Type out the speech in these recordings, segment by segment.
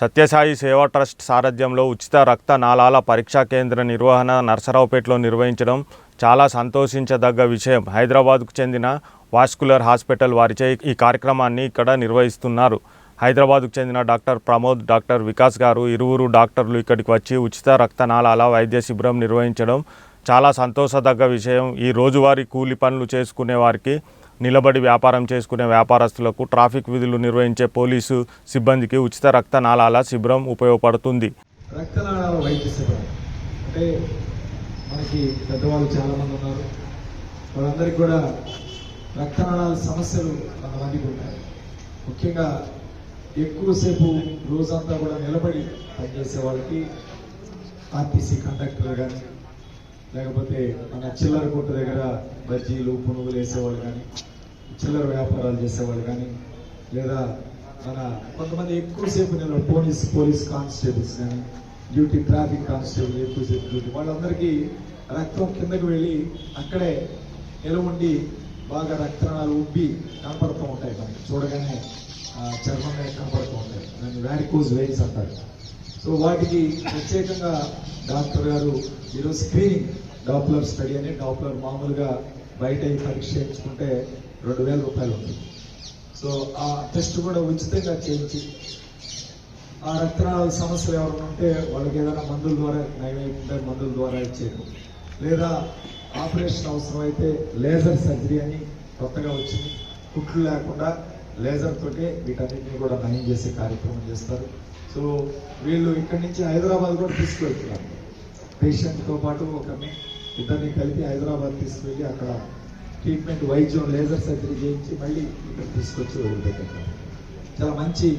సత్యసాయి సేవా ట్రస్ట్ సారథ్యంలో ఉచిత రక్త నాళాల పరీక్షా కేంద్ర నిర్వహణ నర్సరావుపేటలో నిర్వహించడం చాలా సంతోషించదగ్గ విషయం. హైదరాబాద్కు చెందిన వాస్కులర్ హాస్పిటల్ వారిచే ఈ కార్యక్రమాన్ని ఇక్కడ నిర్వహిస్తున్నారు. హైదరాబాద్కు చెందిన డాక్టర్ ప్రమోద్, డాక్టర్ వికాస్ గారు ఇరువురు డాక్టర్లు ఇక్కడికి వచ్చి ఉచిత రక్తనాళాల వైద్య శిబిరం నిర్వహించడం చాలా సంతోషదగ్గ విషయం. ఈ రోజువారీ కూలి పనులు చేసుకునే వారికి, నిలబడి వ్యాపారం చేసుకునే వ్యాపారస్తులకు, ట్రాఫిక్ విధులు నిర్వహించే పోలీసు సిబ్బందికి ఉచిత రక్తనాళాల శిబిరం ఉపయోగపడుతుంది. రక్తనాళాల వైద్య శిబిరం అంటే మనకి పెద్దవాళ్ళు చాలామంది ఉన్నారు. వాళ్ళందరికీ కూడా రక్తనాళాల సమస్యలు కొంతమందికి ఉంటాయి. ముఖ్యంగా ఎక్కువసేపు రోజంతా కూడా నిలబడి పనిచేసే వాళ్ళకి, ఆర్టీసీ కండక్టర్ కానీ, లేకపోతే మన చిల్లర కొట్టు దగ్గర బజ్జీలు పునుగులు వేసేవాళ్ళు కానీ, చిల్లర వ్యాపారాలు చేసేవాళ్ళు కానీ, లేదా మన కొంతమంది ఎక్కువసేపు నిలబడి పోలీస్ కానిస్టేబుల్స్ కానీ, డ్యూటీ ట్రాఫిక్ కానిస్టేబుల్ ఎక్కువసేపు డ్యూటీ, వాళ్ళందరికీ రక్తం కిందకు వెళ్ళి అక్కడే నిలవండి బాగా రక్తనాళాలు ఉబ్బి కనపడుతూ ఉంటాయి. మనకి చూడగానే చర్మం మీద కనపడుతూ ఉంటాయి. దాన్ని వ్యారికోజ్ వెయిన్స్ అంటారు. సో వాటికి ప్రత్యేకంగా డాక్టర్ గారు ఈరోజు స్క్రీనింగ్ డాప్లర్ స్టడీ అని, డాప్లర్ మామూలుగా బయట పరీక్ష చేయించుకుంటే 2000 రూపాయలు ఉంటుంది. సో ఆ టెస్ట్ కూడా ఉచితంగా చేయించి ఆ రక్తనాళాల సమస్యలు ఎవరైనా ఉంటే వాళ్ళకి ఏదైనా మందుల ద్వారా నయమైతే మందుల ద్వారా ఇచ్చేయడం, లేదా ఆపరేషన్ అవసరమైతే లేజర్ సర్జరీ అని కొత్తగా వచ్చింది. కుట్లు లేకుండా లేజర్ తోటే వీటన్నిటిని కూడా నయం చేసే కార్యక్రమం చేస్తారు. సో వీళ్ళు ఇక్కడి నుంచి హైదరాబాద్ కూడా తీసుకువెళ్తున్నారు. పేషెంట్తో పాటు ఇద్దరిని కలిపి హైదరాబాద్ తీసుకువెళ్ళి అక్కడ ట్రీట్మెంట్, వైద్యం, లేజర్ సర్జరీ చేయించి మళ్ళీ ఇక్కడ తీసుకొచ్చి వదిలిపెట్టారు. చాలా మంచి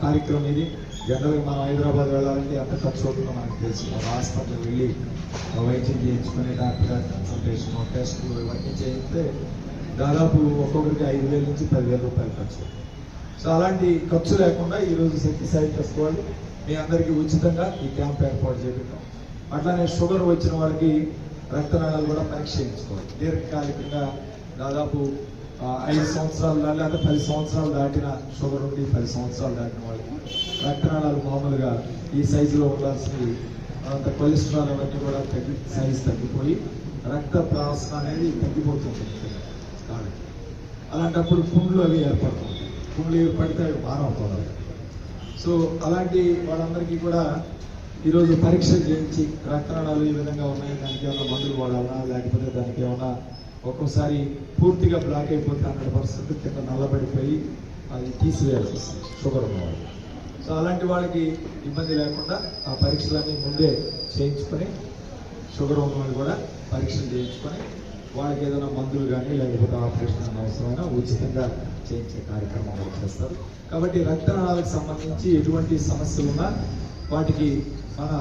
కార్యక్రమం ఇది. జనరల్గా మనం హైదరాబాద్ వెళ్ళాలంటే ఎంత ఖర్చు అవుతుందో మనకు తెలుసు. మన హాస్పిటల్ వెళ్ళి వైద్యం చేయించుకుని డాక్టర్ గారి కన్సల్టేషన్, టెస్టులు ఇవన్నీ చేయిస్తే దాదాపు ఒక్కొక్కరికి 5000 నుంచి 10,000 రూపాయలు ఖర్చు. సో అలాంటి ఖర్చు లేకుండా ఈరోజు సత్యసాయి ట్రస్ట్ వాళ్ళు మీ అందరికీ ఉచితంగా ఈ క్యాంప్ ఏర్పాటు చేయడం. అట్లానే షుగర్ వచ్చిన వాళ్ళకి రక్తనాళాలు కూడా పరీక్ష చేయించుకోవాలి. దీర్ఘకాలికంగా దాదాపు 5 సంవత్సరాలు లేదా 10 సంవత్సరాలు దాటిన షుగర్ ఉండి 10 సంవత్సరాలు దాటిన వాళ్ళకి రక్తనాళాలు మామూలుగా ఈ సైజులో ఉండాల్సింది అంత కొలెస్ట్రాల్ అవన్నీ కూడా సైజు తగ్గిపోయి రక్త ప్రవాసన అనేది తగ్గిపోతుంది. కాబట్టి అలాంటప్పుడు పుండ్లు అవి ఏర్పడుతుంటాయి. పుండ్లు ఏర్పడితే అవి మానవుతుంది. సో అలాంటి వాళ్ళందరికీ కూడా ఈరోజు పరీక్షలు చేయించి రక్తనాళాలు ఈ విధంగా ఉన్నాయి, దానికి ఏమైనా మందులు వాడాలా, లేకపోతే దానికి ఏమైనా ఒక్కోసారి పూర్తిగా బ్లాక్ అయిపోతే 100% కింద నల్లబడిపోయి అది తీసివేయాల్సి వస్తుంది షుగర్ ఉన్నవాళ్ళు. సో అలాంటి వాళ్ళకి ఇబ్బంది లేకుండా ఆ పరీక్షలన్నీ ముందే చేయించుకొని, షుగర్ ఉన్న వాళ్ళు కూడా పరీక్షలు చేయించుకొని వాళ్ళకి ఏదైనా మందులు కానీ లేకపోతే ఆపరేషన్ అవసరమైన ఉచితంగా చేయించే కార్యక్రమం చేస్తారు. కాబట్టి రక్తనాళాలకు సంబంధించి ఎటువంటి సమస్యలు ఉన్నా వాటికి మన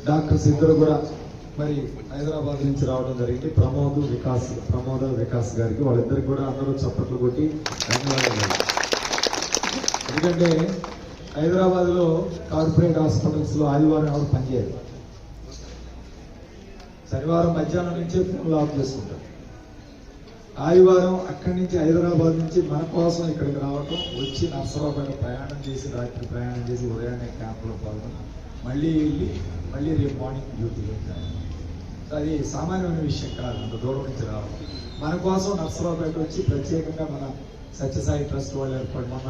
డాక్టర్స్ ఇద్దరు కూడా మరి హైదరాబాద్ నుంచి రావడం జరిగింది. ప్రమోద్, వికాస్ గారికి, వాళ్ళిద్దరికి కూడా అందరూ చప్పట్లు కొట్టి ధన్యవాదాలు. ఎందుకంటే హైదరాబాద్లో కార్పొరేట్ హాస్పిటల్స్లో ఆదివారం ఎవరు పనిచేయరు. శనివారం మధ్యాహ్నం నుంచే ఫోన్లు ఆఫ్ చేసుకుంటారు. ఆదివారం అక్కడి నుంచి హైదరాబాద్ నుంచి మన కోసం ఇక్కడికి రావటం, వచ్చి నర్సరావుపేట ప్రయాణం చేసి, రాత్రి ప్రయాణం చేసి, ఉదయాన్నే క్యాంపులో పాల్గొని మళ్ళీ వెళ్ళి మళ్ళీ రేపు మార్నింగ్ డ్యూటీకి వెళ్తారు. అది సామాన్యమైన విషయం కాదు. అంత దూరం నుంచి రావడం మన కోసం నర్సరావుపేట వచ్చి ప్రత్యేకంగా మన సత్యసాయి ట్రస్ట్ వాళ్ళు ఏర్పాటు మన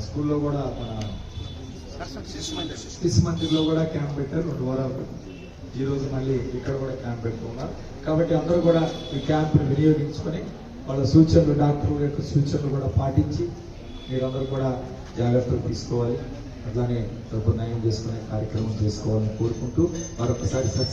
స్కూల్లో కూడా మన శిశు మందిర్లో కూడా క్యాంప్ పెట్టారు 2 వారాలు. ఈరోజు మళ్ళీ ఇక్కడ కూడా క్యాంప్ పెట్టుకున్నారు. కాబట్టి అందరూ కూడా ఈ క్యాంప్ని వినియోగించుకొని వాళ్ళ సూచనలు, డాక్టర్ యొక్క సూచనలు కూడా పాటించి మీరందరూ కూడా జాగ్రత్తలు తీసుకోవాలి. అట్లానే డబ్బు నయం చేసుకునే కార్యక్రమం చేసుకోవాలని కోరుకుంటూ మరొకసారి